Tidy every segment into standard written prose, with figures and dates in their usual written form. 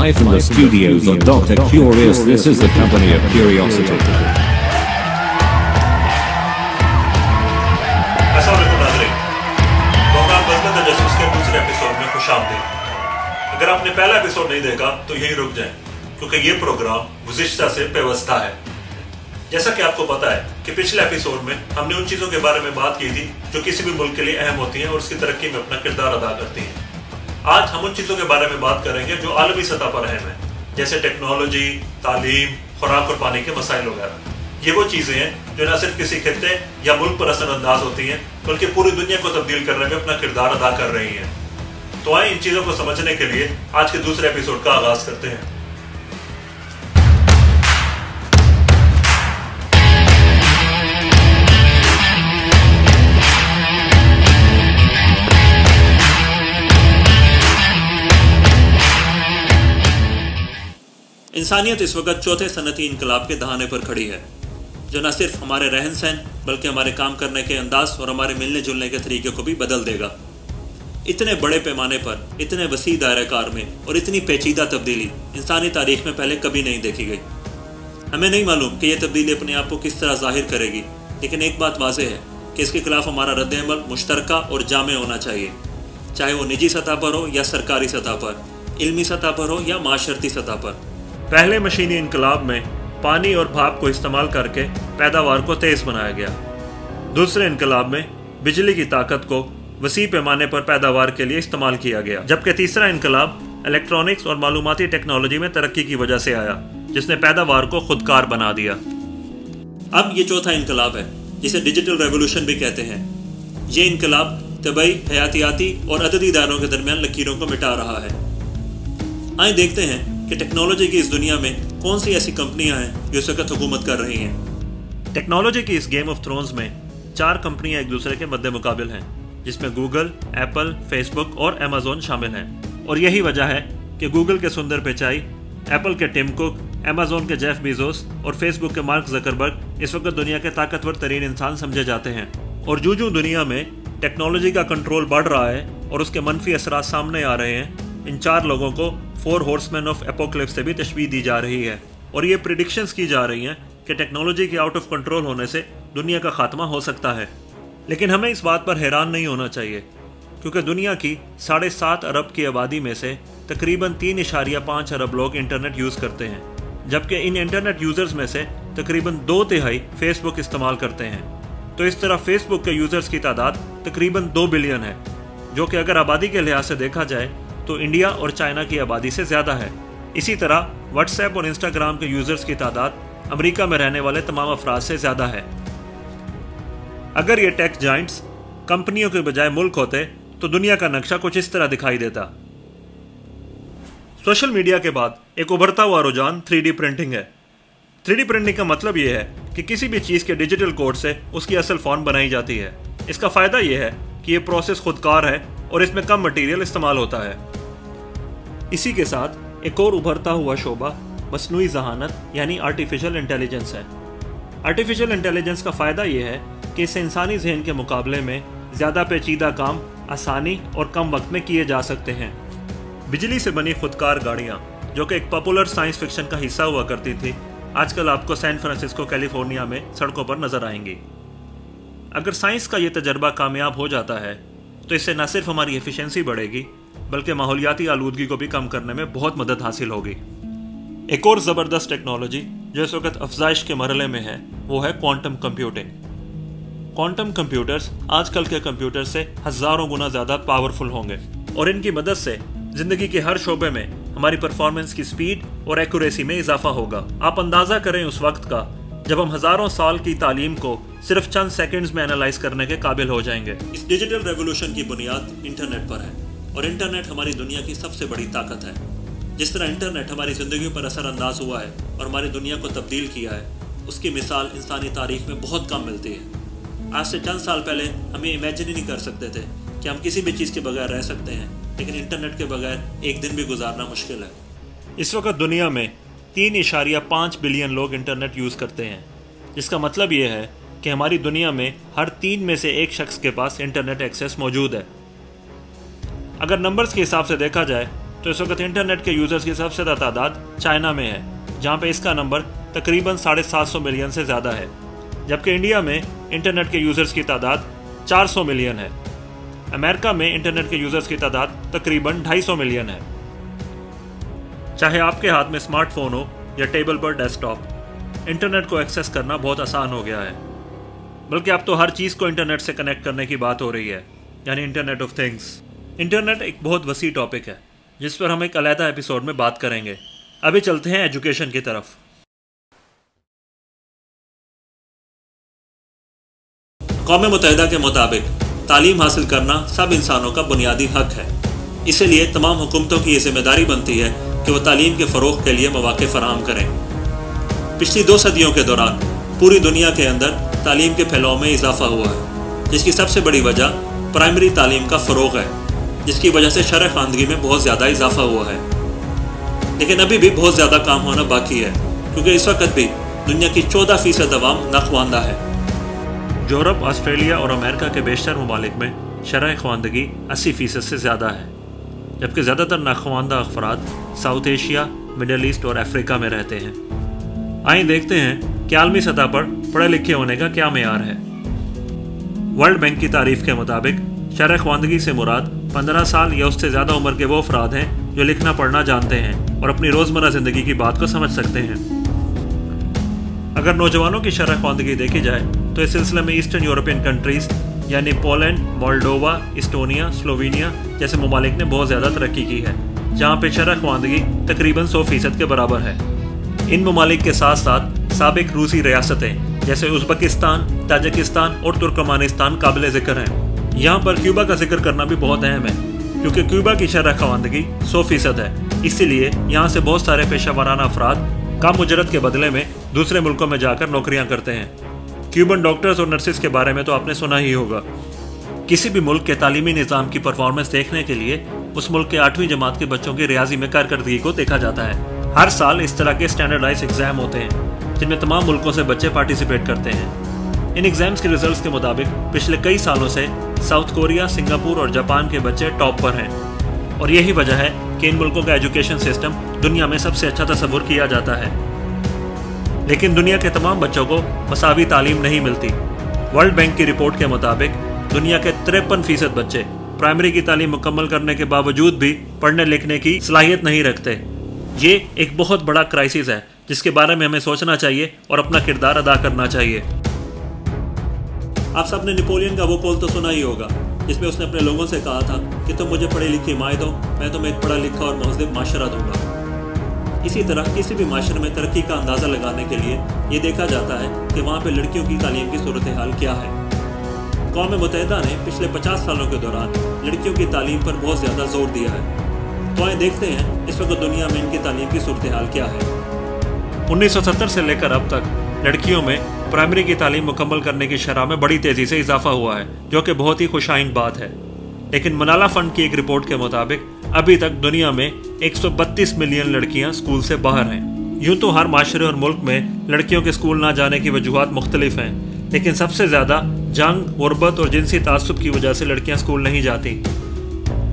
Live from the studios of Dr. Curious, this is the company of curiosity. अगर आपने पहला episode नहीं देखा तो यही रुक जाएं, क्योंकि ये प्रोग्राम गुज़िश्ता से पेवस्ता है। जैसा कि आपको पता है कि पिछले एपिसोड में हमने उन चीजों के बारे में बात की थी जो किसी भी मुल्क के लिए अहम होती हैं और उसकी तरक्की में अपना किरदार अदा करती हैं। आज हम उन चीजों के बारे में बात करेंगे जो आलमी सतह पर अहम है, जैसे टेक्नोलॉजी, तालीम, खुराक और पानी के मसाइल वगैरह। ये वो चीजें हैं जो न सिर्फ किसी खित्ते या मुल्क पर असरअंदाज होती हैं, बल्कि पूरी दुनिया को तब्दील करने में अपना किरदार अदा कर रही हैं। तो आए इन चीजों को समझने के लिए आज के दूसरे एपिसोड का आगाज करते हैं। इंसानियत इस वक्त चौथे सनती इनकलाब के दहाने पर खड़ी है, जो न सिर्फ हमारे रहन सहन बल्कि हमारे काम करने के अंदाज और हमारे मिलने जुलने के तरीके को भी बदल देगा। इतने बड़े पैमाने पर, इतने वसी दायरे कार में और इतनी पेचीदा तब्दीली इंसानी तारीख में पहले कभी नहीं देखी गई। हमें नहीं मालूम कि यह तब्दीली अपने आप को किस तरह जाहिर करेगी, लेकिन एक बात वाज़ेह है कि इसके खिलाफ हमारा रद्द-ए-अमल मुश्तरका और जामे होना चाहिए, चाहे वो निजी सतह पर हो या सरकारी सतह पर, इल्मी सतह पर हो या माशरती सतह पर। पहले मशीनी इनकलाब में पानी और भाप को इस्तेमाल करके पैदावार को तेज़ बनाया गया। दूसरे इनकलाब में बिजली की ताकत को वसी पैमाने पर पैदावार के लिए इस्तेमाल किया गया, जबकि तीसरा इनकलाब इलेक्ट्रॉनिक्स और मालूमाती टेक्नोलॉजी में तरक्की की वजह से आया, जिसने पैदावार को खुदकार बना दिया। अब ये चौथा इनकलाब है, जिसे डिजिटल रेवोल्यूशन भी कहते हैं। ये इनकलाब तबई, हयातियाती और अददी दायरों के दरमियान लकीरों को मिटा रहा है। आइए देखते हैं कि टेक्नोलॉजी की इस दुनिया में कौन सी ऐसी कंपनियां हैं जो इस वक्त हुकूमत कर रही हैं। टेक्नोलॉजी की इस गेम ऑफ थ्रोन्स में 4 कंपनियां एक दूसरे के मद्दे मुकाबिल हैं, जिसमें गूगल, एप्पल, फेसबुक और अमेज़न शामिल हैं। और यही वजह है कि गूगल के सुंदर पिचाई, एप्पल के टिम कुक, अमेज़न के जेफ बेजोस और फेसबुक के मार्क ज़करबर्ग इस वक्त दुनिया के ताकतवर तरीन इंसान समझे जाते हैं। और जो दुनिया में टेक्नोलॉजी का कंट्रोल बढ़ रहा है और उसके मनफी असरात सामने आ रहे हैं, इन 4 लोगों को 4 हॉर्समैन ऑफ एपोकलिप्स से भी तशबीह दी जा रही है। और ये प्रिडिक्शंस की जा रही हैं कि टेक्नोलॉजी के आउट ऑफ कंट्रोल होने से दुनिया का खात्मा हो सकता है। लेकिन हमें इस बात पर हैरान नहीं होना चाहिए, क्योंकि दुनिया की 7.5 अरब की आबादी में से तकरीबन 3.5 अरब लोग इंटरनेट यूज़ करते हैं, जबकि इन इंटरनेट यूज़र्स में से तकरीबन 2/3 फेसबुक इस्तेमाल करते हैं। तो इस तरह फेसबुक के यूज़र्स की तादाद तकरीबन 2 बिलियन है, जो कि अगर आबादी के लिहाज से देखा जाए तो इंडिया और चाइना की आबादी से ज़्यादा है। इसी तरह व्हाट्सएप और इंस्टाग्राम के यूज़र्स की तादाद अमेरिका में रहने वाले तमाम अफराद से ज़्यादा है। अगर ये टेक जाइंट्स कंपनियों के बजाय मुल्क होते तो दुनिया का नक्शा कुछ इस तरह दिखाई देता। सोशल मीडिया के बाद एक उभरता हुआ रुझान 3D प्रिंटिंग है। 3D प्रिंटिंग का मतलब ये है कि किसी भी चीज़ के डिजिटल कोड से उसकी असल फॉर्म बनाई जाती है। इसका फ़ायदा यह है कि ये प्रोसेस खुदकार है और इसमें कम मटेरियल इस्तेमाल होता है। इसी के साथ एक और उभरता हुआ शोबा मसनूई ज़हानत यानी आर्टिफिशियल इंटेलिजेंस है। आर्टिफिशियल इंटेलिजेंस का फ़ायदा यह है कि इससे इंसानी जहन के मुकाबले में ज़्यादा पेचीदा काम आसानी और कम वक्त में किए जा सकते हैं। बिजली से बनी खुदकार गाड़ियाँ, जो कि एक पॉपुलर साइंस फिक्शन का हिस्सा हुआ करती थी, आजकल आपको सैन फ्रांसिस्को कैलिफोर्निया में सड़कों पर नज़र आएंगी। अगर साइंस का ये तजर्बा कामयाब हो जाता है तो इससे न सिर्फ हमारी एफिशिएंसी बढ़ेगी, बल्कि माहौलियाती आलूदगी को भी कम करने में बहुत मदद हासिल होगी। एक और ज़बरदस्त टेक्नोलॉजी जो इस वक्त अफजाइश के मरहले में है, वो है क्वांटम कंप्यूटिंग। क्वांटम कंप्यूटर्स आजकल के कंप्यूटर से हज़ारों गुना ज़्यादा पावरफुल होंगे और इनकी मदद से ज़िंदगी के हर शोबे में हमारी परफॉर्मेंस की स्पीड और एक्यूरेसी में इजाफा होगा। आप अंदाज़ा करें उस वक्त का जब हम हज़ारों साल की तालीम को सिर्फ चंद सेकंड्स में एनालाइज करने के काबिल हो जाएंगे। इस डिजिटल रेवोल्यूशन की बुनियाद इंटरनेट पर है और इंटरनेट हमारी दुनिया की सबसे बड़ी ताकत है। जिस तरह इंटरनेट हमारी ज़िंदगी पर असरअंदाज हुआ है और हमारी दुनिया को तब्दील किया है, उसकी मिसाल इंसानी तारीख में बहुत कम मिलती है। आज से चंद साल पहले हम ये इमेजिन ही नहीं कर सकते थे कि हम किसी भी चीज़ के बगैर रह सकते हैं, लेकिन इंटरनेट के बगैर एक दिन भी गुजारना मुश्किल है। इस वक्त दुनिया में 3.5 बिलियन लोग इंटरनेट यूज़ करते हैं, जिसका मतलब ये है कि हमारी दुनिया में हर 3 में से 1 शख्स के पास इंटरनेट एक्सेस मौजूद है। अगर नंबर्स के हिसाब से देखा जाए तो इस वक्त इंटरनेट के यूज़र्स की सबसे ज़्यादा तादाद चाइना में है, जहाँ पे इसका नंबर तकरीबन 750 मिलियन से ज़्यादा है, जबकि इंडिया में इंटरनेट के यूज़र्स की तादाद 400 मिलियन है। अमेरिका में इंटरनेट के यूज़र्स की तादाद तकरीबन 250 मिलियन है। चाहे आपके हाथ में स्मार्टफोन हो या टेबल पर डेस्कटॉप, इंटरनेट को एक्सेस करना बहुत आसान हो गया है। बल्कि अब तो हर चीज़ को इंटरनेट से कनेक्ट करने की बात हो रही है, यानी इंटरनेट ऑफ थिंग्स। इंटरनेट एक बहुत वसी टॉपिक है जिस पर हम एक अलहदा एपिसोड में बात करेंगे। अभी चलते हैं एजुकेशन की तरफ। क़ौम मुत्तहिदा के मुताबिक तालीम हासिल करना सब इंसानों का बुनियादी हक है। इसीलिए तमाम हुकूमतों की ये जिम्मेदारी बनती है कि वो तालीम के फ़रोग़ के लिए मौक़े फ़राहम करें। पिछली 2 सदियों के दौरान पूरी दुनिया के अंदर तालीम के फैलाव में इजाफा हुआ है, जिसकी सबसे बड़ी वजह प्राइमरी तालीम का फ़रोग़ है, जिसकी वजह से शरह ख़वानदगी में बहुत ज़्यादा इजाफा हुआ है। लेकिन अभी भी बहुत ज़्यादा काम होना बाकी है, क्योंकि इस वक्त भी दुनिया की 14% अवाम नाख़वानदा है। यूरोप, ऑस्ट्रेलिया और अमेरिका के बेशतर ममालिक में शरह ख़वानदगी 80% से ज़्यादा है, जबकि ज़्यादातर नाख़वानदा अफराद साउथ एशिया, मिडल ईस्ट और अफ्रीका में रहते हैं। आइए देखते हैं कि आलमी सतह पर पढ़े लिखे होने का क्या मेयार है। वर्ल्ड बैंक की तारीफ के मुताबिक शरह ख़वानदगी से मुराद 15 साल या उससे ज़्यादा उम्र के वो अफराद हैं जो लिखना पढ़ना जानते हैं और अपनी रोज़मर्रा ज़िंदगी की बात को समझ सकते हैं। अगर नौजवानों की शरह ख़वानदगी देखी जाए तो इस सिलसिले में ईस्टर्न यूरोपियन कंट्रीज़ यानी पोलैंड, मोल्डोवा, इस्टोनिया, स्लोवेनिया जैसे ममालिक ने बहुत ज़्यादा तरक्की की है, जहाँ पे शरह ख़वानदगी तकरीबन 100% के बराबर है। इन ममालिक के साथ साथ साबिक रूसी रियासतें जैसे उज़्बेकिस्तान, ताजिकिस्तान और तुर्कमानिस्तान काबिल ज़िक्र हैं। यहाँ पर क्यूबा का जिक्र करना भी बहुत अहम है, क्योंकि क्यूबा की शरह ख़वानदगी 100% है। इसीलिए यहाँ से बहुत सारे पेशा वराना अफराद कम उजरत के बदले में दूसरे मुल्कों में जाकर नौकरियाँ करते हैं। क्यूबन डॉक्टर्स और नर्सिस के बारे में तो आपने सुना ही होगा। किसी भी मुल्क के तालीमी निज़ाम की परफॉर्मेंस देखने के लिए उस मुल्क के 8वीं जमात के बच्चों की रियाजी में कारकर्दगी को देखा जाता है। हर साल इस तरह के स्टैंडर्डाइज एग्ज़ाम होते हैं जिनमें तमाम मुल्कों से बच्चे पार्टिसिपेट करते हैं। इन एग्ज़ाम्स के रिजल्ट्स के मुताबिक पिछले कई सालों से साउथ कोरिया, सिंगापुर और जापान के बच्चे टॉप पर हैं, और यही वजह है कि इन मुल्कों का एजुकेशन सिस्टम दुनिया में सबसे अच्छा तस्वुर किया जाता है। लेकिन दुनिया के तमाम बच्चों को मसावी तालीम नहीं मिलती। वर्ल्ड बैंक की रिपोर्ट के मुताबिक दुनिया के 53% बच्चे प्राइमरी की तालीम मुकम्मल करने के बावजूद भी पढ़ने लिखने की सलाहियत नहीं रखते। ये एक बहुत बड़ा क्राइसिस है जिसके बारे में हमें सोचना चाहिए और अपना किरदार अदा करना चाहिए। आप सबने नेपोलियन का वो कॉल तो सुना ही होगा, जिसमें उसने अपने लोगों से कहा था कि तुम मुझे पढ़ी लिखी माए दो, मैं तुम्हें एक पढ़ा लिखा और महज़ब माशरा दूंगा। इसी तरह किसी भी माशरे में तरक्की का अंदाज़ा लगाने के लिए ये देखा जाता है कि वहाँ पे लड़कियों की तालीम की सूरत हाल क्या है। क़ौम मुत्तहिदा ने पिछले 50 सालों के दौरान लड़कियों की तालीम पर बहुत ज़्यादा जोर दिया है। तो आइए देखते हैं इस वक्त दुनिया में इनकी तालीम की सूरत हाल क्या है। 1970 से लेकर अब तक लड़कियों में प्राइमरी की तालीम मुकम्मल करने की शरह में बड़ी तेज़ी से इजाफा हुआ है, जो कि बहुत ही खुशाइन बात है। लेकिन मलाला फंड की एक रिपोर्ट के मुताबिक अभी तक दुनिया में 132 मिलियन लड़कियां स्कूल से बाहर हैं। यूँ तो हर माशरे और मुल्क में लड़कियों के स्कूल ना जाने की वजूहात मुख्तलिफ हैं, लेकिन सबसे ज़्यादा जंग, गुर्बत और जिनसी तासुब की वजह से लड़कियां स्कूल नहीं जाती।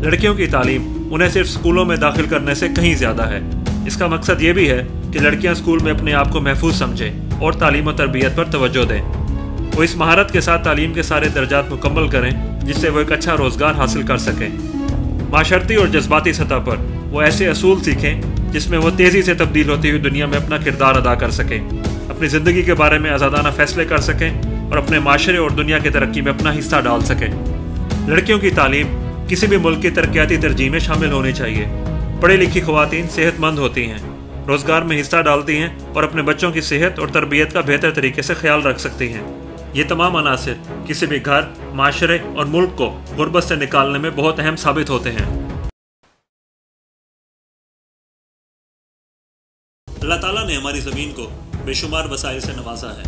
लड़कियों की तालीम उन्हें सिर्फ स्कूलों में दाखिल करने से कहीं ज़्यादा है। इसका मकसद ये भी है कि लड़कियां स्कूल में अपने आप को महफूज समझें और तालीम और तरबियत पर तवज्जो दें। वो इस महारत के साथ तालीम के सारे दर्जात मुकम्मल करें जिससे वो एक अच्छा रोज़गार हासिल कर सकें। माशरती और जज्बाती सतह पर वो ऐसे असूल सीखें जिसमें वो तेज़ी से तब्दील होती हुई दुनिया में अपना किरदार अदा कर सकें, अपनी ज़िंदगी के बारे में आज़ादाना फ़ैसले कर सकें और अपने माशरे और दुनिया की तरक्की में अपना हिस्सा डाल सकें। लड़कियों की तालीम किसी भी मुल्क की तरक्याती तरजीह में शामिल होनी चाहिए। पढ़ी लिखी ख़वातीन सेहतमंद होती हैं, रोज़गार में हिस्सा डालती हैं और अपने बच्चों की सेहत और तरबियत का बेहतर तरीके से ख्याल रख सकती हैं। ये तमाम अनासिर किसी भी घर, माशरे और मुल्क को गुर्बत से निकालने में बहुत अहम साबित होते हैं। अल्लाह ताला ने हमारी ज़मीन को बेशुमार वसाइल से नवाजा है,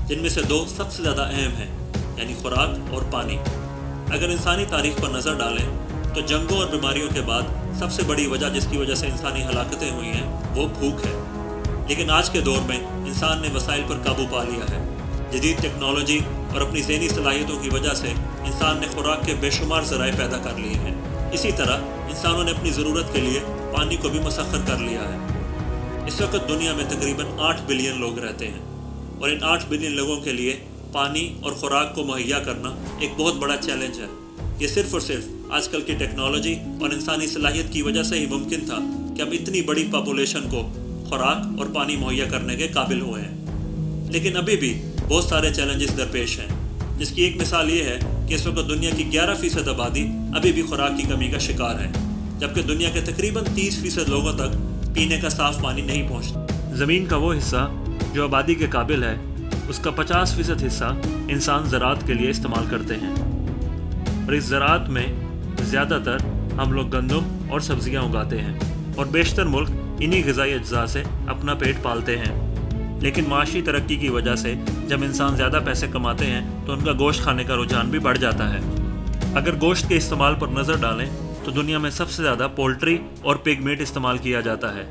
जिनमें से 2 सबसे ज़्यादा अहम हैं, यानी खुराक और पानी। अगर इंसानी तारीख पर नज़र डालें तो जंगों और बीमारियों के बाद सबसे बड़ी वजह जिसकी वजह से इंसानी हलाकतें हुई हैं वो भूख है। लेकिन आज के दौर में इंसान ने वसाइल पर काबू पा लिया है। जदीद टेक्नोलॉजी और अपनी ज़हनी सलाहियतों की वजह से इंसान ने खुराक के बेशुमार ज़राए पैदा कर लिए हैं। इसी तरह इंसानों ने अपनी ज़रूरत के लिए पानी को भी मुसख्खर कर लिया है। इस वक्त दुनिया में तकरीबन 8 बिलियन लोग रहते हैं और इन 8 बिलियन लोगों के लिए पानी और खुराक को मुहैया करना एक बहुत बड़ा चैलेंज है। ये सिर्फ़ और सिर्फ आजकल की टेक्नोलॉजी और इंसानी सलाहियत की वजह से ही मुमकिन था कि हम इतनी बड़ी पॉपुलेशन को खुराक और पानी मुहैया करने के काबिल हुए हैं। लेकिन अभी भी बहुत सारे चैलेंजेस दरपेश हैं, जिसकी एक मिसाल ये है कि इस वक्त दुनिया की 11% आबादी अभी भी खुराक की कमी का शिकार है, जबकि दुनिया के तकरीबन 30% लोगों तक पीने का साफ़ पानी नहीं पहुँचता। ज़मीन का वो हिस्सा जो आबादी के काबिल है, उसका 50% हिस्सा इंसान ज़राअत के लिए इस्तेमाल करते हैं और इस ज़राअत में ज़्यादातर हम लोग गंदम और सब्ज़ियाँ उगाते हैं और बेशतर मुल्क इन्हीं ग़िज़ाई अज्जा से अपना पेट पालते हैं। लेकिन माशी तरक्की की वजह से जब इंसान ज़्यादा पैसे कमाते हैं तो उनका गोश्त खाने का रुझान भी बढ़ जाता है। अगर गोश्त के इस्तेमाल पर नज़र डालें तो दुनिया में सबसे ज़्यादा पोल्ट्री और पिग मीट इस्तेमाल किया जाता है,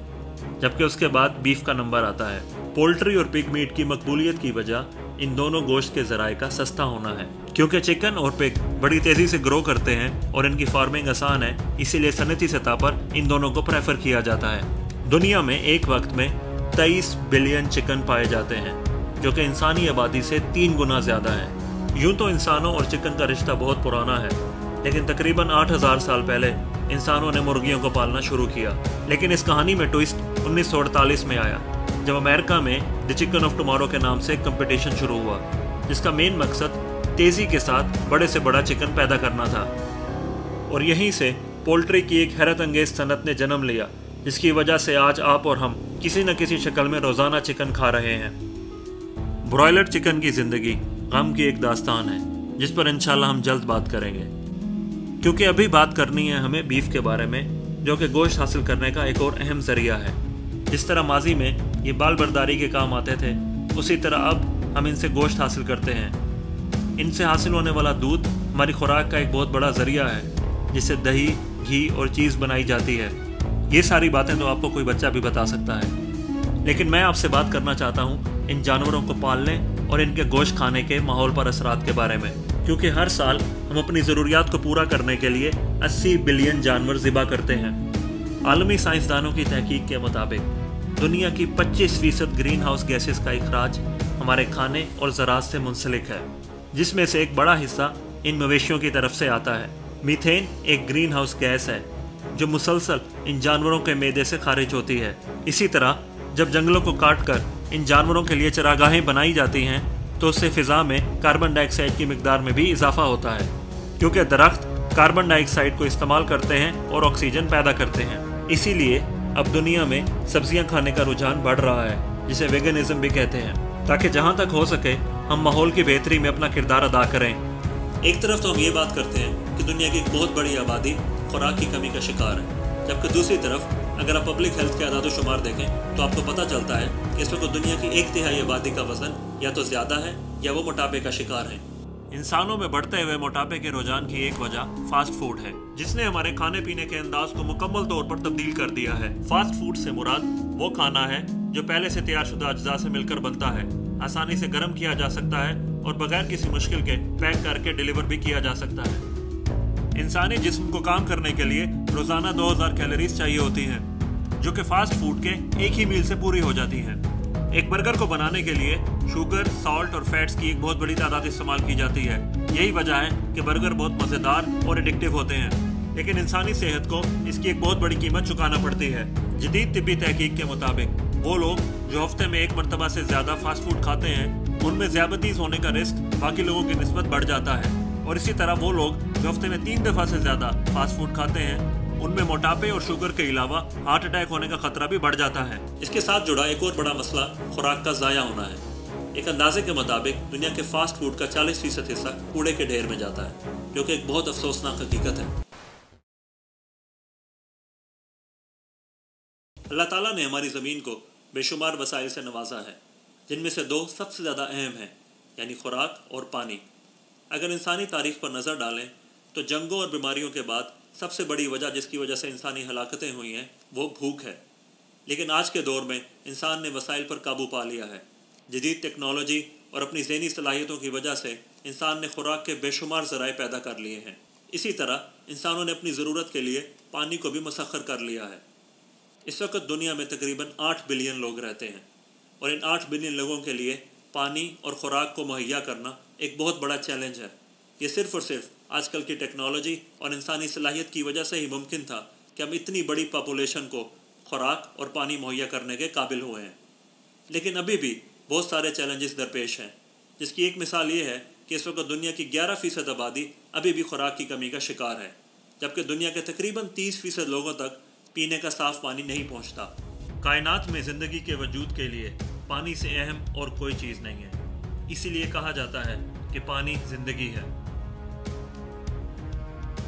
जबकि उसके बाद बीफ का नंबर आता है। पोल्ट्री और पिग मीट की मकबूलियत की वजह इन दोनों गोश्त के ज़राए का सस्ता होना है। क्योंकि चिकन और पिग बड़ी तेज़ी से ग्रो करते हैं और इनकी फार्मिंग आसान है, इसीलिए सनती सतह पर इन दोनों को प्रेफर किया जाता है। दुनिया में एक वक्त में 23 बिलियन चिकन पाए जाते हैं, जो कि इंसानी आबादी से 3 गुना ज़्यादा है। यूँ तो इंसानों और चिकन का रिश्ता बहुत पुराना है, लेकिन तकरीबन 8000 साल पहले इंसानों ने मुर्गियों को पालना शुरू किया। लेकिन इस कहानी में ट्विस्ट 1948 में आया, जब अमेरिका में द चिकन ऑफ टुमारो के नाम से एक कंपटीशन शुरू हुआ, जिसका मेन मकसद तेज़ी के साथ बड़े से बड़ा चिकन पैदा करना था। और यहीं से पोल्ट्री की एक हैरत अंगेज़ सनत ने जन्म लिया, जिसकी वजह से आज आप और हम किसी न किसी शक्ल में रोज़ाना चिकन खा रहे हैं। ब्रॉयलर चिकन की ज़िंदगी गम की एक दास्तान है, जिस पर इंशाल्लाह हम जल्द बात करेंगे, क्योंकि अभी बात करनी है हमें बीफ के बारे में, जो कि गोश्त हासिल करने का एक और अहम ज़रिया है। जिस तरह माजी में ये बाल बर्दारी के काम आते थे, उसी तरह अब हम इनसे गोश्त हासिल करते हैं। इनसे हासिल होने वाला दूध हमारी खुराक का एक बहुत बड़ा ज़रिया है, जिससे दही, घी और चीज़ बनाई जाती है। ये सारी बातें तो आपको कोई बच्चा भी बता सकता है, लेकिन मैं आपसे बात करना चाहता हूँ इन जानवरों को पालने और इनके गोश्त खाने के माहौल पर असरात के बारे में, क्योंकि हर साल हम अपनी ज़रूरियात को पूरा करने के लिए 80 बिलियन जानवर ज़िबा करते हैं। आलमी साइंसदानों की तहकीक के मुताबिक दुनिया की 25% ग्रीन हाउस गैसेस का इखराज हमारे खाने और ज़राअत से मुंसलिक है, जिसमें से एक बड़ा हिस्सा इन मवेशियों की तरफ से आता है। मीथेन एक ग्रीन हाउस गैस है जो मुसलसल इन जानवरों के मैदे से खारिज होती है। इसी तरह जब जंगलों को काट कर इन जानवरों के लिए चरागाहें बनाई जाती हैं तो उससे फ़िज़ा में कार्बन डाइऑक्साइड की मिकदार में भी इजाफा होता है, क्योंकि दरख्त कार्बन डाइऑक्साइड को इस्तेमाल करते हैं और ऑक्सीजन पैदा करते हैं। इसीलिए अब दुनिया में सब्जियां खाने का रुझान बढ़ रहा है, जिसे वेगनिज़म भी कहते हैं, ताकि जहां तक हो सके हम माहौल की बेहतरी में अपना किरदार अदा करें। एक तरफ तो हम ये बात करते हैं कि दुनिया की एक बहुत बड़ी आबादी खुराक की कमी का शिकार है, जबकि दूसरी तरफ अगर आप पब्लिक हेल्थ के आदाद शुमार देखें तो आपको पता चलता है कि इस वक्त दुनिया की 1/3 आबादी का वज़न या तो ज़्यादा है या वो मोटापे का शिकार है। इंसानों में बढ़ते हुए मोटापे के रुझान की एक वजह फास्ट फूड है, जिसने हमारे खाने पीने के अंदाज को मुकम्मल तौर पर तब्दील कर दिया है। फास्ट फूड से मुराद वो खाना है जो पहले से तैयारशुदा अज्जा से मिलकर बनता है, आसानी से गर्म किया जा सकता है और बगैर किसी मुश्किल के पैक करके डिलीवर भी किया जा सकता है। इंसानी जिस्म को काम करने के लिए रोज़ाना 2000 कैलोरीज चाहिए होती हैं, जो कि फास्ट फूड के एक ही मील से पूरी हो जाती हैं। एक बर्गर को बनाने के लिए शुगर, सॉल्ट और फैट्स की एक बहुत बड़ी तादाद इस्तेमाल की जाती है। यही वजह है कि बर्गर बहुत मज़ेदार और एडिक्टिव होते हैं, लेकिन इंसानी सेहत को इसकी एक बहुत बड़ी कीमत चुकाना पड़ती है। जदीद तिब्बी तहकीक के मुताबिक वो लोग जो हफ्ते में एक मरतबा से ज़्यादा फास्ट फूड खाते हैं, उनमें ज़्यादतीज़ होने का रिस्क बाकी लोगों की निस्बत बढ़ जाता है। और इसी तरह वो लोग जो हफ्ते में 3 दफ़ा से ज़्यादा फास्ट फूड खाते हैं, उनमें मोटापे और शुगर के अलावा हार्ट अटैक होने का खतरा भी बढ़ जाता है। इसके साथ जुड़ा एक और बड़ा मसला खुराक का ज़ाया होना है। एक अंदाजे के मुताबिक दुनिया के फास्ट फूड का 40% हिस्सा कूड़े के ढेर में जाता है, जो कि एक बहुत अफसोसनाक हकीकत है। अल्लाह ताला ने हमारी ज़मीन को बेशुमार वसाइल से नवाजा है, जिनमें से 2 सबसे ज़्यादा अहम हैं, यानी खुराक और पानी। अगर इंसानी तारीख पर नज़र डालें तो जंगों और बीमारियों के बाद सबसे बड़ी वजह जिसकी वजह से इंसानी हलाकतें हुई हैं वो भूख है। लेकिन आज के दौर में इंसान ने वसाइल पर काबू पा लिया है। जदीद टेक्नोलॉजी और अपनी ज़हनी सलाहियतों की वजह से इंसान ने खुराक के बेशुमार ज़राए पैदा कर लिए हैं। इसी तरह इंसानों ने अपनी ज़रूरत के लिए पानी को भी मुसख्खर कर लिया है। इस वक्त दुनिया में तकरीबन 8 बिलियन लोग रहते हैं और इन 8 बिलियन लोगों के लिए पानी और ख़ुराक को मुहैया करना एक बहुत बड़ा चैलेंज है। ये सिर्फ़ और सिर्फ आजकल की टेक्नोलॉजी और इंसानी सलाहियत की वजह से ही मुमकिन था कि हम इतनी बड़ी पॉपुलेशन को ख़ुराक और पानी मुहैया करने के काबिल हुए हैं। लेकिन अभी भी बहुत सारे चैलेंजेस दरपेश हैं, जिसकी एक मिसाल ये है कि इस वक्त दुनिया की 11% आबादी अभी भी खुराक की कमी का शिकार है, जबकि दुनिया के तकरीबन 30% लोगों तक पीने का साफ़ पानी नहीं पहुंचता। कायनात में ज़िंदगी के वजूद के लिए पानी से अहम और कोई चीज़ नहीं है, इसीलिए कहा जाता है कि पानी ज़िंदगी है।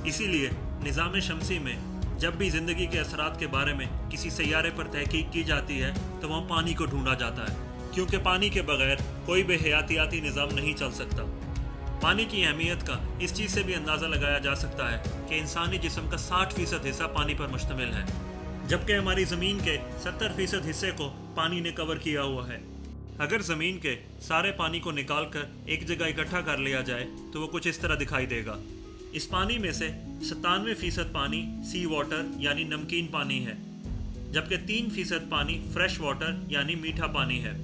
इसीलिए निज़ाम शमसी में जब भी ज़िंदगी के असरात के बारे में किसी सैयारे पर तहकीक की जाती है तो वहाँ पानी को ढूंढा जाता है, क्योंकि पानी के बगैर कोई भी हयातियाती निज़ाम नहीं चल सकता। पानी की अहमियत का इस चीज़ से भी अंदाज़ा लगाया जा सकता है कि इंसानी जिस्म का 60% हिस्सा पानी पर मुश्तमिल है, जबकि हमारी ज़मीन के 70% हिस्से को पानी ने कवर किया हुआ है। अगर ज़मीन के सारे पानी को निकाल कर एक जगह इकट्ठा कर लिया जाए तो वो कुछ इस तरह दिखाई देगा। इस पानी में से 97% पानी सी वाटर यानी नमकीन पानी है, जबकि 3% पानी फ्रेश वाटर यानी मीठा पानी है।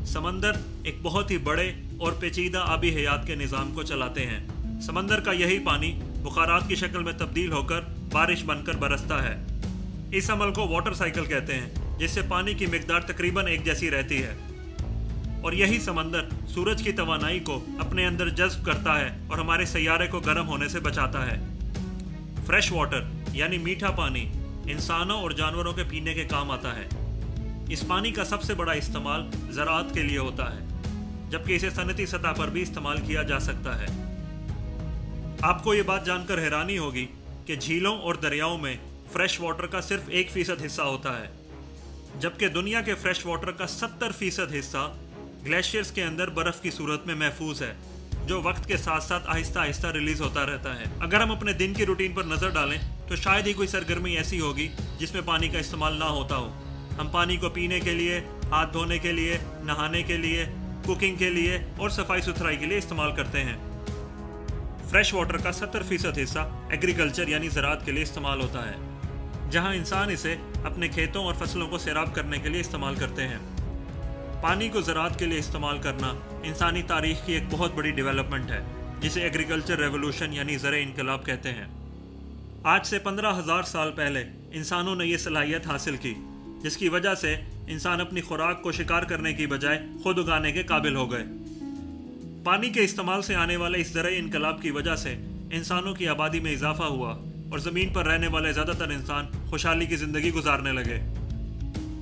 समंदर एक बहुत ही बड़े और पेचीदा आबी हयात के निज़ाम को चलाते हैं। समंदर का यही पानी बुखारात की शक्ल में तब्दील होकर बारिश बनकर बरसता है। इस अमल को वाटर साइकिल कहते हैं, जिससे पानी की मिकदार तकरीबन एक जैसी रहती है और यही समंदर सूरज की तवानाई को अपने अंदर जज्ब करता है और हमारे सैयारे को गर्म होने से बचाता है। फ्रेश वाटर यानी मीठा पानी इंसानों और जानवरों के पीने के काम आता है। इस पानी का सबसे बड़ा इस्तेमाल ज़राअत के लिए होता है, जबकि इसे सनती सतह पर भी इस्तेमाल किया जा सकता है। आपको ये बात जानकर हैरानी होगी कि झीलों और दरियाओं में फ्रेश वाटर का सिर्फ 1% हिस्सा होता है, जबकि दुनिया के फ्रेश वाटर का 70% हिस्सा ग्लेशियर्स के अंदर बर्फ़ की सूरत में महफूज है, जो वक्त के साथ साथ आहिस्ता आहिस्ता रिलीज होता रहता है। अगर हम अपने दिन की रूटीन पर नज़र डालें तो शायद ही कोई सरगर्मी ऐसी होगी जिसमें पानी का इस्तेमाल ना होता हो। हम पानी को पीने के लिए, हाथ धोने के लिए, नहाने के लिए, कुकिंग के लिए और सफाई सुथराई के लिए इस्तेमाल करते हैं। फ्रेश वाटर का 70% हिस्सा एग्रीकल्चर यानी ज़राअत के लिए इस्तेमाल होता है, जहां इंसान इसे अपने खेतों और फसलों को सैराब करने के लिए इस्तेमाल करते हैं। पानी को ज़राअत के लिए इस्तेमाल करना इंसानी तारीख़ की एक बहुत बड़ी डेवलपमेंट है, जिसे एग्रीकल्चर रेवोल्यूशन यानी ज़रे इनकलाब कहते हैं। आज से 15,000 साल पहले इंसानों ने यह सलाहियत हासिल की, जिसकी वजह से इंसान अपनी खुराक को शिकार करने की बजाय खुद उगाने के काबिल हो गए। पानी के इस्तेमाल से आने वाले इस ज़रे इनकलाब की वजह से इंसानों की आबादी में इजाफा हुआ और ज़मीन पर रहने वाले ज़्यादातर इंसान खुशहाली की ज़िंदगी गुजारने लगे।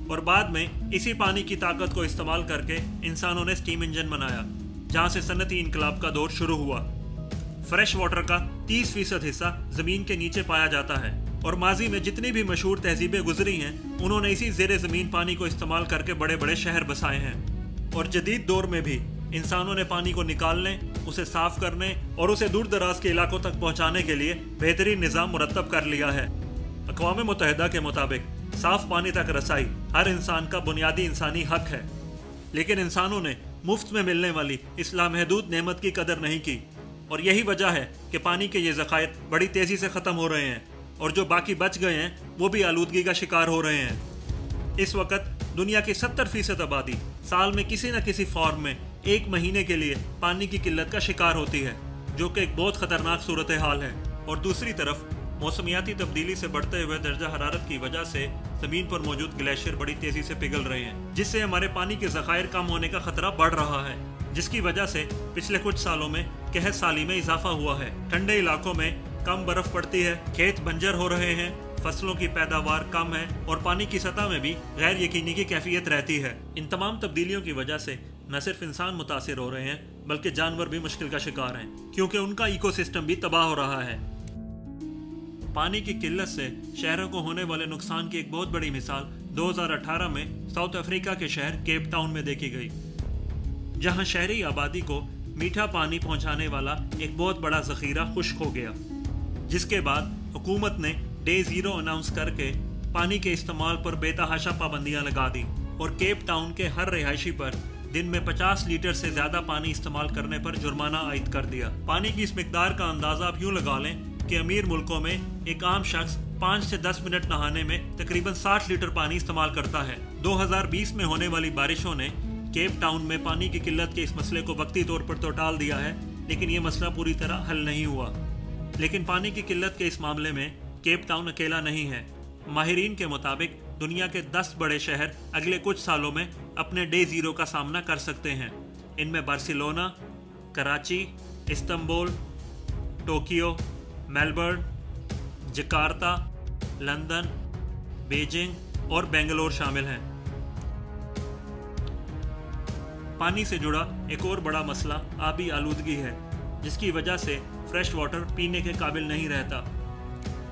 और बाद में इसी पानी की ताकत को इस्तेमाल करके इंसानों ने स्टीम इंजन बनाया, जहाँ से सनती इनकलाब का दौर शुरू हुआ। फ्रेश वाटर का 30% हिस्सा ज़मीन के नीचे पाया जाता है और माजी में जितनी भी मशहूर तहजीबें गुजरी हैं उन्होंने इसी ज़ेरे ज़मीन पानी को इस्तेमाल करके बड़े बड़े शहर बसाए हैं। और जदीद दौर में भी इंसानों ने पानी को निकालने, उसे साफ़ करने और उसे दूर दराज के इलाकों तक पहुँचाने के लिए बेहतरीन निज़ाम मुरतब कर लिया है। अक़वाम मुत्तहिदा के मुताबिक साफ़ पानी तक रसाई हर इंसान का बुनियादी इंसानी हक है, लेकिन इंसानों ने मुफ्त में मिलने वाली इस लामहदूद नेमत की कदर नहीं की और यही वजह है कि पानी के ये ज़खायर बड़ी तेज़ी से ख़त्म हो रहे हैं और जो बाकी बच गए हैं वो भी आलूदगी का शिकार हो रहे हैं। इस वक्त दुनिया की 70% आबादी साल में किसी न किसी फॉर्म में 1 महीने के लिए पानी की किल्लत का शिकार होती है, जो कि एक बहुत ख़तरनाक सूरत हाल है। और दूसरी तरफ मौसमियाती तब्दीली से बढ़ते हुए दर्जा हरारत की वजह से ज़मीन पर मौजूद ग्लेशियर बड़ी तेज़ी से पिघल रहे हैं, जिससे हमारे पानी के ज़खायर कम होने का खतरा बढ़ रहा है, जिसकी वजह से पिछले कुछ सालों में कहत साली में इजाफा हुआ है। ठंडे इलाकों में कम बर्फ़ पड़ती है, खेत बंजर हो रहे हैं, फसलों की पैदावार कम है और पानी की सतह में भी गैर यकीनी की कैफियत रहती है। इन तमाम तब्दीलियों की वजह से न सिर्फ इंसान मुतासिर हो रहे हैं बल्कि जानवर भी मुश्किल का शिकार हैं, क्योंकि उनका इकोसिस्टम भी तबाह हो रहा है। पानी की किल्लत से शहरों को होने वाले नुकसान की एक बहुत बड़ी मिसाल 2018 में साउथ अफ्रीका के शहर केप टाउन में देखी गई, जहां शहरी आबादी को मीठा पानी पहुंचाने वाला एक बहुत बड़ा ज़ख़ीरा खुश्क हो गया, जिसके बाद हुकूमत ने डे ज़ीरो अनाउंस करके पानी के इस्तेमाल पर बेतहाशा पाबंदियां लगा दी और केप टाउन के हर रिहायशी पर दिन में 50 लीटर से ज़्यादा पानी इस्तेमाल करने पर जुर्माना आयद कर दिया। पानी की इस मिकदार का अंदाज़ा आप यूँ लगा लें कि अमीर मुल्कों में एक आम शख्स 5 से 10 मिनट नहाने में तकरीबन 60 लीटर पानी इस्तेमाल करता है। 2020 में होने वाली बारिशों ने केप टाउन में पानी की किल्लत के इस मसले को वक्ती तौर पर तो टाल दिया है, लेकिन ये मसला पूरी तरह हल नहीं हुआ। लेकिन पानी की किल्लत के इस मामले में केप टाउन अकेला नहीं है। माहिरीन के मुताबिक दुनिया के 10 बड़े शहर अगले कुछ सालों में अपने डे ज़ीरो का सामना कर सकते हैं। इनमें Barcelona, Karachi, Istanbul, Tokyo, Melbourne, Jakarta, London, Beijing और बेंगलोर शामिल हैं। पानी से जुड़ा एक और बड़ा मसला आबी आलूदगी है, जिसकी वजह से फ्रेश वाटर पीने के काबिल नहीं रहता।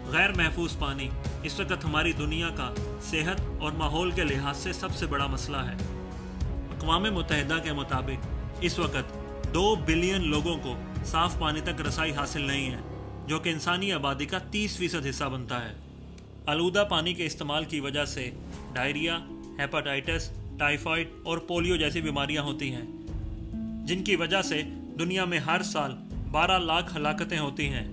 गैर महफूज पानी इस वक्त हमारी दुनिया का सेहत और माहौल के लिहाज से सबसे बड़ा मसला है। अक़वाम मुत्तहिदा के मुताबिक इस वक्त 2 बिलियन लोगों को साफ पानी तक रसाई हासिल नहीं है, जो कि इंसानी आबादी का 30% हिस्सा बनता है। आलूदा पानी के इस्तेमाल की वजह से डायरिया, हेपेटाइटिस, टाइफाइड और पोलियो जैसी बीमारियां होती हैं, जिनकी वजह से दुनिया में हर साल 12 लाख हलाकतें होती हैं।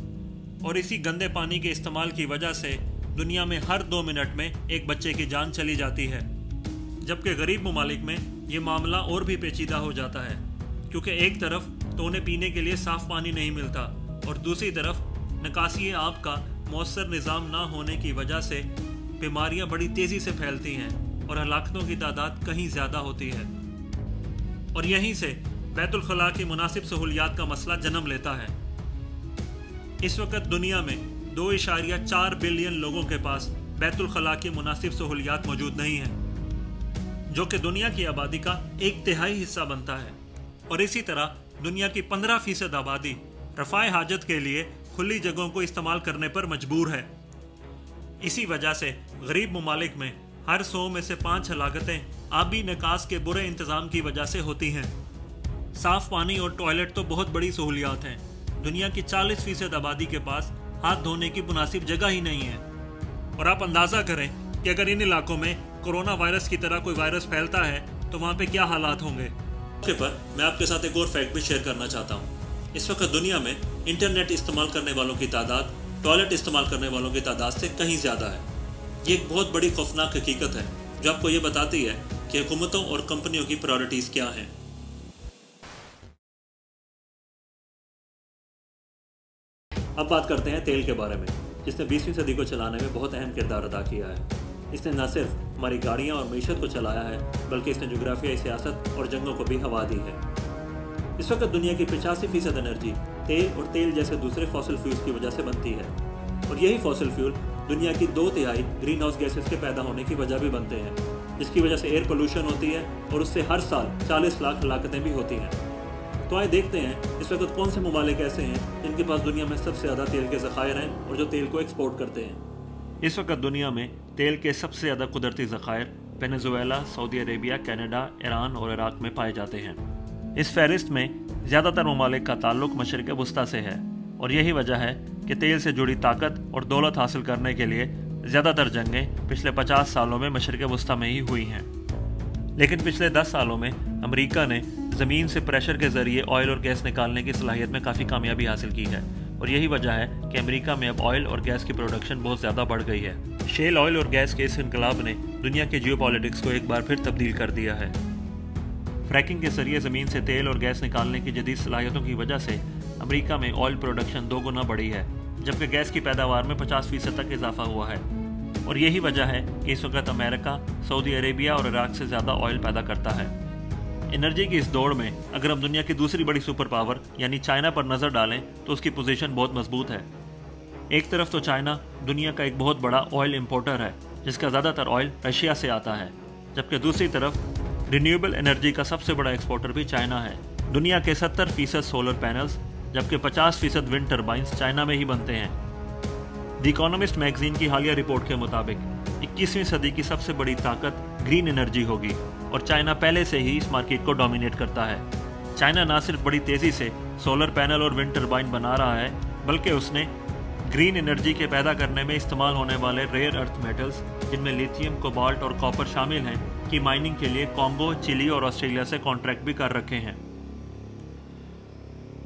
और इसी गंदे पानी के इस्तेमाल की वजह से दुनिया में हर 2 मिनट में एक बच्चे की जान चली जाती है। जबकि गरीब ममालिक में ये मामला और भी पेचीदा हो जाता है, क्योंकि एक तरफ तो उन्हें पीने के लिए साफ़ पानी नहीं मिलता और दूसरी तरफ निकासी आब का मौसर निज़ाम ना होने की वजह से बीमारियां बड़ी तेज़ी से फैलती हैं और हलाकतों की तादाद कहीं ज़्यादा होती है। और यहीं से बैतुल खला की मुनासिब सहूलियात का मसला जन्म लेता है। इस वक्त दुनिया में 2.4 बिलियन लोगों के पास बैतुल खला की मुनासिब सहूलियात मौजूद नहीं हैं, जो कि दुनिया की आबादी का 1/3 हिस्सा बनता है। और इसी तरह दुनिया की 15% आबादी रफ़ाए हाजत के लिए खुली जगहों को इस्तेमाल करने पर मजबूर है। इसी वजह से गरीब ममालिक में हर 100 में से 5 हलाकतें आबी निकास के बुरे इंतज़ाम की वजह से होती हैं। साफ़ पानी और टॉयलेट तो बहुत बड़ी सहूलियात हैं। दुनिया की 40% आबादी के पास हाथ धोने की मुनासिब जगह ही नहीं है। और आप अंदाज़ा करें कि अगर इन इलाकों में कोरोना वायरस की तरह कोई वायरस फैलता है तो वहाँ पे क्या हालात होंगे। मौके पर मैं आपके साथ एक और फैक्ट भी शेयर करना चाहता हूँ। इस वक्त दुनिया में इंटरनेट इस्तेमाल करने वालों की तादाद टॉयलेट इस्तेमाल करने वालों की तादाद से कहीं ज़्यादा है। ये एक बहुत बड़ी खौफनाक हकीकत है, जो आपको ये बताती है कि हुकूमतों और कंपनियों की प्रायोरिटीज़ क्या हैं। अब बात करते हैं तेल के बारे में, जिसने 20वीं सदी को चलाने में बहुत अहम किरदार अदा किया है। इसने न सिर्फ हमारी गाड़ियाँ और मीशत को चलाया है, बल्कि इसने जोग्राफियाई सियासत और जंगों को भी हवा दी है। इस वक्त दुनिया की 85% एनर्जी तेल और तेल जैसे दूसरे फॉसिल फ्यूल्स की वजह से बनती है। और यही फॉसिल फ्यूल दुनिया की 2/3 ग्रीन हाउस गैसेस के पैदा होने की वजह भी बनते हैं, जिसकी वजह से एयर पोल्यूशन होती है और उससे हर साल 40 लाख हलाकतें भी होती हैं। तो आइए देखते हैं इस वक्त कौन से ममालिक ऐसे हैं जिनके पास दुनिया में सबसे ज़्यादा तेल के ज़खायर हैं और जो तेल को एक्सपोर्ट करते हैं। इस वक्त दुनिया में तेल के सबसे ज़्यादा कुदरती ज़खायर Venezuela, Saudi Arabia, Canada, Iran और इराक में पाए जाते हैं। इस फहरिस्त में ज़्यादातर ममालिक का ताल्लुक मशरिक़ वस्ता से है और यही वजह है कि तेल से जुड़ी ताकत और दौलत हासिल करने के लिए ज़्यादातर जंगें पिछले 50 सालों में मशरिक़ वस्ता में ही हुई हैं। लेकिन पिछले 10 सालों में अमेरिका ने ज़मीन से प्रेशर के ज़रिए ऑयल और गैस निकालने की सलाहियत में काफ़ी कामयाबी हासिल की है और यही वजह है कि अमेरिका में अब ऑयल और गैस की प्रोडक्शन बहुत ज़्यादा बढ़ गई है। शेल ऑयल और गैस के इस इनकलाब ने दुनिया के जियोपॉलिटिक्स को एक बार फिर तब्दील कर दिया है। फ्रैकिंग के ज़रिए ज़मीन से तेल और गैस निकालने की जदीद सलाहियतों की वजह से अमेरिका में ऑयल प्रोडक्शन 2 गुना बढ़ी है, जबकि गैस की पैदावार में 50% तक इजाफा हुआ है। और यही वजह है कि इस वक्त अमेरिका, सऊदी अरेबिया और इराक से ज़्यादा ऑयल पैदा करता है। एनर्जी की इस दौड़ में अगर हम दुनिया की दूसरी बड़ी सुपर पावर यानी चाइना पर नज़र डालें तो उसकी पोजीशन बहुत मजबूत है। एक तरफ तो चाइना दुनिया का एक बहुत बड़ा ऑयल इंपोर्टर है, जिसका ज़्यादातर ऑयल रशिया से आता है, जबकि दूसरी तरफ रिन्यूएबल एनर्जी का सबसे बड़ा एक्सपोर्टर भी चाइना है। दुनिया के 70% सोलर पैनल्स जबकि 50% विंड टर्बाइंस चाइना में ही बनते हैं। द इकोनॉमिस्ट मैगजीन की हालिया रिपोर्ट के मुताबिक 21वीं सदी की सबसे बड़ी ताकत ग्रीन एनर्जी होगी और चाइना पहले से ही इस मार्केट को डोमिनेट करता है। चाइना न सिर्फ बड़ी तेज़ी से सोलर पैनल और विंड टर्बाइन बना रहा है, बल्कि उसने ग्रीन एनर्जी के पैदा करने में इस्तेमाल होने वाले रेयर अर्थ मेटल्स, जिनमें लिथियम, कोबाल्ट और कॉपर शामिल हैं, की माइनिंग के लिए कॉन्गो, चिली और ऑस्ट्रेलिया से कॉन्ट्रैक्ट भी कर रखे हैं।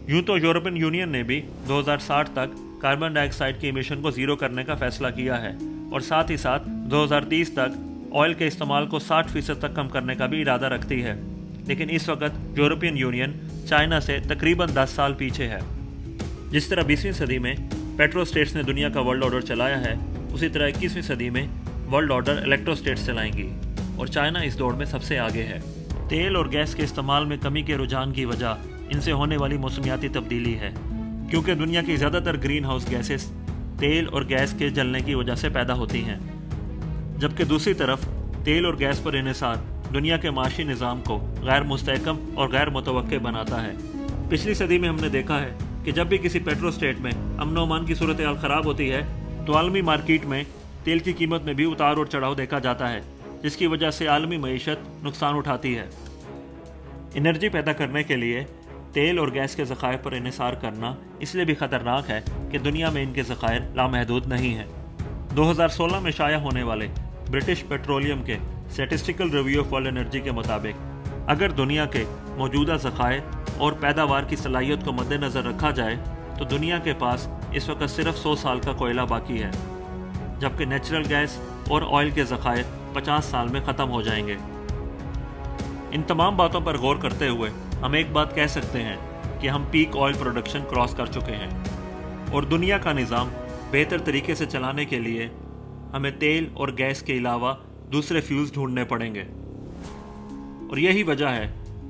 यूं तो यूरोपियन यूनियन ने भी 2060 तक कार्बन डाइऑक्साइड की इमिशन को ज़ीरो करने का फैसला किया है और साथ ही साथ 2030 तक ऑयल के इस्तेमाल को 60% तक कम करने का भी इरादा रखती है। लेकिन इस वक्त यूरोपियन यूनियन चाइना से तकरीबन 10 साल पीछे है। जिस तरह 20वीं सदी में पेट्रो स्टेट्स ने दुनिया का वर्ल्ड ऑर्डर चलाया है, उसी तरह 21वीं सदी में वर्ल्ड ऑर्डर इलेक्ट्रो स्टेट्स चलाएंगी और चाइना इस दौड़ में सबसे आगे है। तेल और गैस के इस्तेमाल में कमी के रुझान की वजह इनसे होने वाली मौसमियाती तब्दीली है, क्योंकि दुनिया की ज़्यादातर ग्रीन हाउस गैसेस तेल और गैस के जलने की वजह से पैदा होती हैं, जबकि दूसरी तरफ तेल और गैस पर इन्हिसार दुनिया के माशी निज़ाम को गैर मुस्तहकम और गैर मुतवक्के बनाता है। पिछली सदी में हमने देखा है कि जब भी किसी पेट्रो स्टेट में अमन अमान की सूरत हाल ख़राब होती है तो आलमी मार्केट में तेल की कीमत में भी उतार और चढ़ाव देखा जाता है, जिसकी वजह से आलमी मईशत नुकसान उठाती है। एनर्जी पैदा करने के लिए तेल और गैस के ज़खायर पर इन्हिसार करना इसलिए भी ख़तरनाक है कि दुनिया में इनके ज़खायर लामहदूद नहीं हैं। 2016 में शाया होने वाले ब्रिटिश पेट्रोलियम के statistical review of world energy के मुताबिक अगर दुनिया के मौजूदा ज़खायर और पैदावार की सलाहियत को मद्देनज़र रखा जाए तो दुनिया के पास इस वक्त सिर्फ 100 साल का कोयला बाकी है, जबकि नेचुरल गैस और ऑयल के ज़खायर 50 साल में ख़त्म हो जाएंगे। इन तमाम बातों पर गौर करते हुए हम एक बात कह सकते हैं कि हम पीक ऑयल प्रोडक्शन क्रॉस कर चुके हैं और दुनिया का निज़ाम बेहतर तरीके से चलाने के लिए हमें तेल और गैस के अलावा दूसरे फ्यूल्स ढूंढने पड़ेंगे। और यही वजह है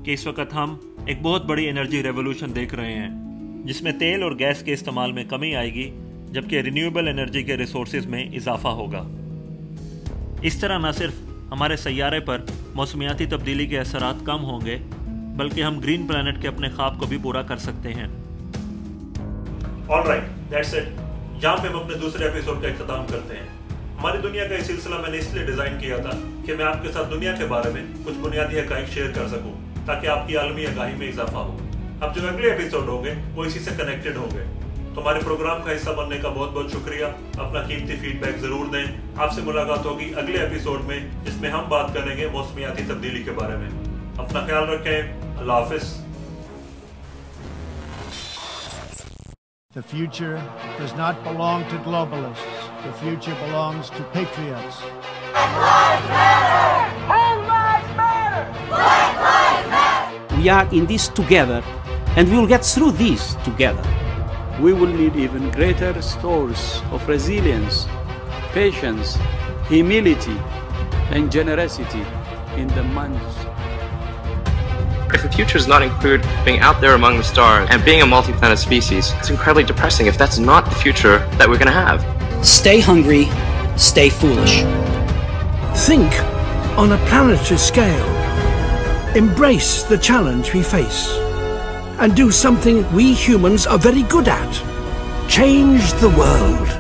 कि इस वक्त हम एक बहुत बड़ी एनर्जी रेवोल्यूशन देख रहे हैं, जिसमें तेल और गैस के इस्तेमाल में कमी आएगी, जबकि रिन्यूएबल एनर्जी के रिसोर्सेज में इजाफा होगा। इस तरह न सिर्फ हमारे सैयारे पर मौसमियाती तब्दीली के असरात कम होंगे, बल्कि हम ग्रीन प्लैनेट के अपने ख्वाब को भी पूरा कर सकते हैं। Alright, that's it. यहाँ पे हम अपने दूसरे एपिसोड का इख्तिताम करते हैं। हमारी दुनिया का ये सिलसिला मैंने इसलिए डिज़ाइन किया था कि मैं आपके साथ दुनिया के बारे में कुछ बुनियादी हक़ाइक़ शेयर कर सकूं, ताकि आपकी आलमी आगाही में इजाफा हो। अब जो अगले एपिसोड होंगे वो इसी से कनेक्टेड होंगे। तो हमारे प्रोग्राम का हिस्सा बनने का बहुत बहुत शुक्रिया। अपना कीमती फीडबैक ज़रूर दें। आपसे मुलाकात होगी अगले एपिसोड में, जिसमें हम बात करेंगे मौसमियाती तब्दीली के बारे में। अपना ख्याल रखें। अल्लाह हाफ़िज़। The future does not belong to globalists. The future belongs to patriots. Black lives matter! Whole lives matter! Black lives matter! We are in this together, and we will get through this together. We will need even greater stores of resilience, patience, humility, and generosity in the months. If the future does not include being out there among the stars and being a multi-planet species, it's incredibly depressing if that's not the future that we're going to have. Stay hungry, stay foolish. Think on a planetary scale. Embrace the challenge we face. And do something we humans are very good at. Change the world.